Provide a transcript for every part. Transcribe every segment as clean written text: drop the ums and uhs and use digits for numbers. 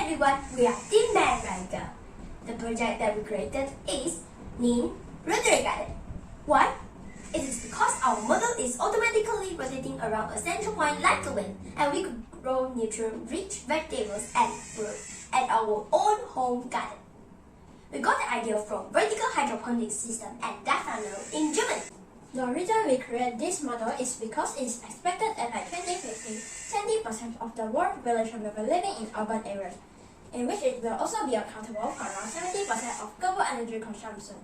everyone, we are Team Merry Marigold. The project that we created is named Rotary Garden. Why? It is because our model is automatically rotating around a central point like a wheel, and we could grow nutrient-rich vegetables and fruit at our own home garden. We got the idea from vertical hydroponics system and Daphne in Germany. The reason we create this model is because it's expected that by 2050, 70% of the world population will be living in urban areas, in which it will also be accountable for around 70% of global energy consumption.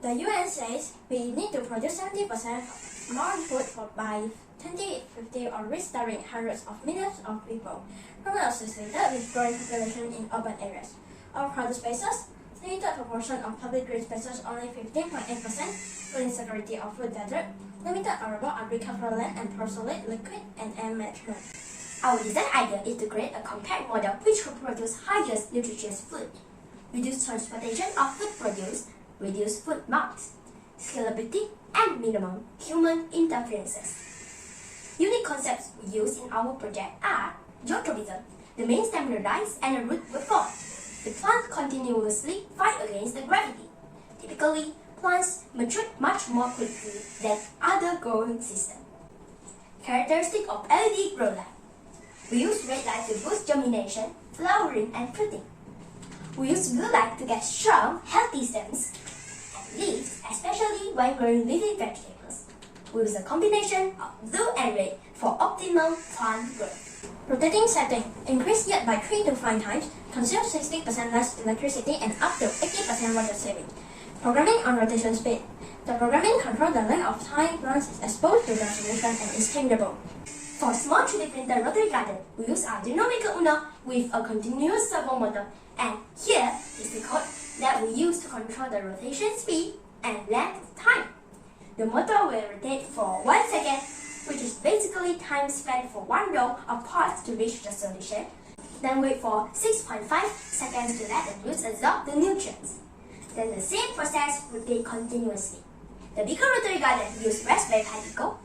The UN says we need to produce 70% more food by 2050 or restoring hundreds of millions of people, primarily associated with growing population in urban areas. Our product spaces, limited proportion of public green spaces, only 15.8%, food insecurity of food desert, limited arable agricultural land, and poor solid, liquid, and air management. Our design idea is to create a compact model which will produce highest nutritious food, reduce transportation of food produce, reduce food marks, scalability, and minimum human interferences. Unique concepts we use in our project are geotrophism. The main stem will rise and the root will fall. The plant continuously fight against the gravity. Typically, plants mature much more quickly than other growing systems. Characteristic of LED grow light. We use red light to boost germination, flowering, and fruiting. We use blue light to get strong, healthy stems and leaves, especially when growing leafy vegetables. We use a combination of blue and red for optimal plant growth. Rotating setting, increase yield by 3 to 5 times, consumes 60% less electricity and up to 80% water saving. Programming on rotation speed. The programming controls the length of time plants is exposed to the solution and is changeable. For small 3D printed rotary garden, we use Arduino Maker Uno with a continuous servo motor, and here is the code that we use to control the rotation speed and length time. The motor will rotate for 1 second, which is basically time spent for one row of pots to reach the solution. Then wait for 6.5 seconds to let the roots absorb the nutrients. Then the same process repeat continuously. The bigger rotary garden uses Raspberry Pi Pico,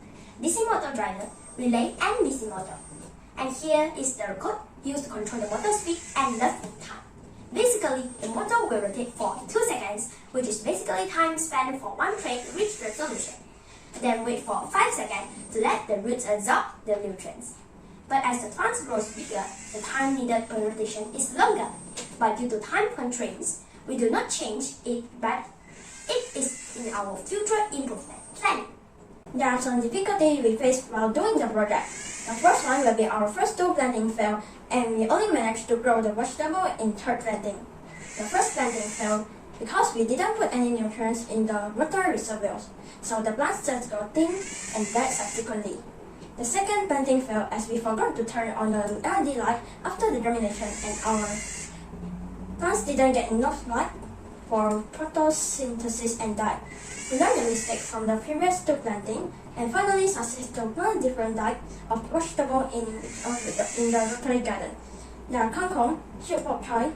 DC motor driver, relay, and DC motor. And here is the code used to control the motor speed and lasting time. Basically, the motor will rotate for 2 seconds, which is basically time spent for one tray to reach the solution. Then wait for 5 seconds to let the roots absorb the nutrients. But as the plant grows bigger, the time needed per rotation is longer. But due to time constraints, we do not change it, but it is in our future improvement planning. There are some difficulties we face while doing the project. The first one will be our first 2 planting failed, and we only managed to grow the vegetable in 3rd planting. The first planting failed because we didn't put any nutrients in the water reservoirs, so the plants just got thin and died subsequently. The second planting failed as we forgot to turn on the LED light after the germination, and our plants didn't get enough light for photosynthesis and died. We learned the mistake from the previous 2 planting and finally succeeded to plant different types of vegetable in the rotary garden. There are kangkong, sweet bok choy,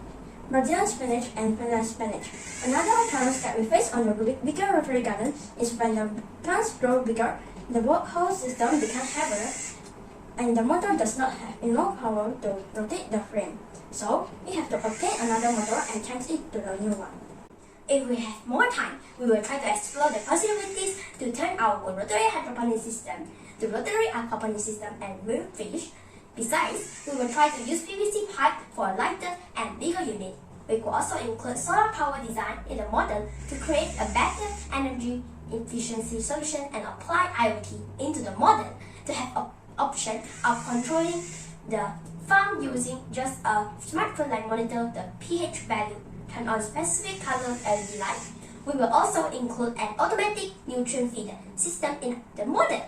Brazilian spinach, and Finland spinach. Another challenge that we face on the bigger rotary garden is when the plants grow bigger, the whole system becomes heavier, and the motor does not have enough power to rotate the frame. So, we have to obtain another motor and change it to the new one. If we have more time, we will try to explore the possibilities to turn our rotary hydroponic system to rotary aquaponic system and real fish. Besides, we will try to use PVC pipe for a lighter and bigger unit. We could also include solar power design in the model to create a better energy efficiency solution and apply IoT into the model to have an option of controlling the farm using just a smartphone like monitor the pH value, turn on specific color LED light. We will also include an automatic nutrient feeder system in the model.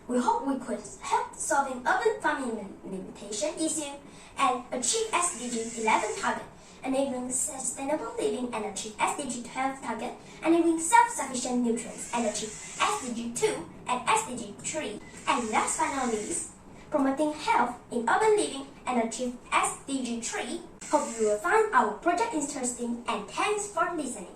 We hope we could help solving urban farming limitation issue and achieve SDG 11 target, enabling sustainable living, and achieve SDG 12 target, enabling self-sufficient nutrients, and achieve SDG 2 and SDG 3. And last but not least, promoting health in urban living and achieve SDG 3. Hope you will find our project interesting, and thanks for listening.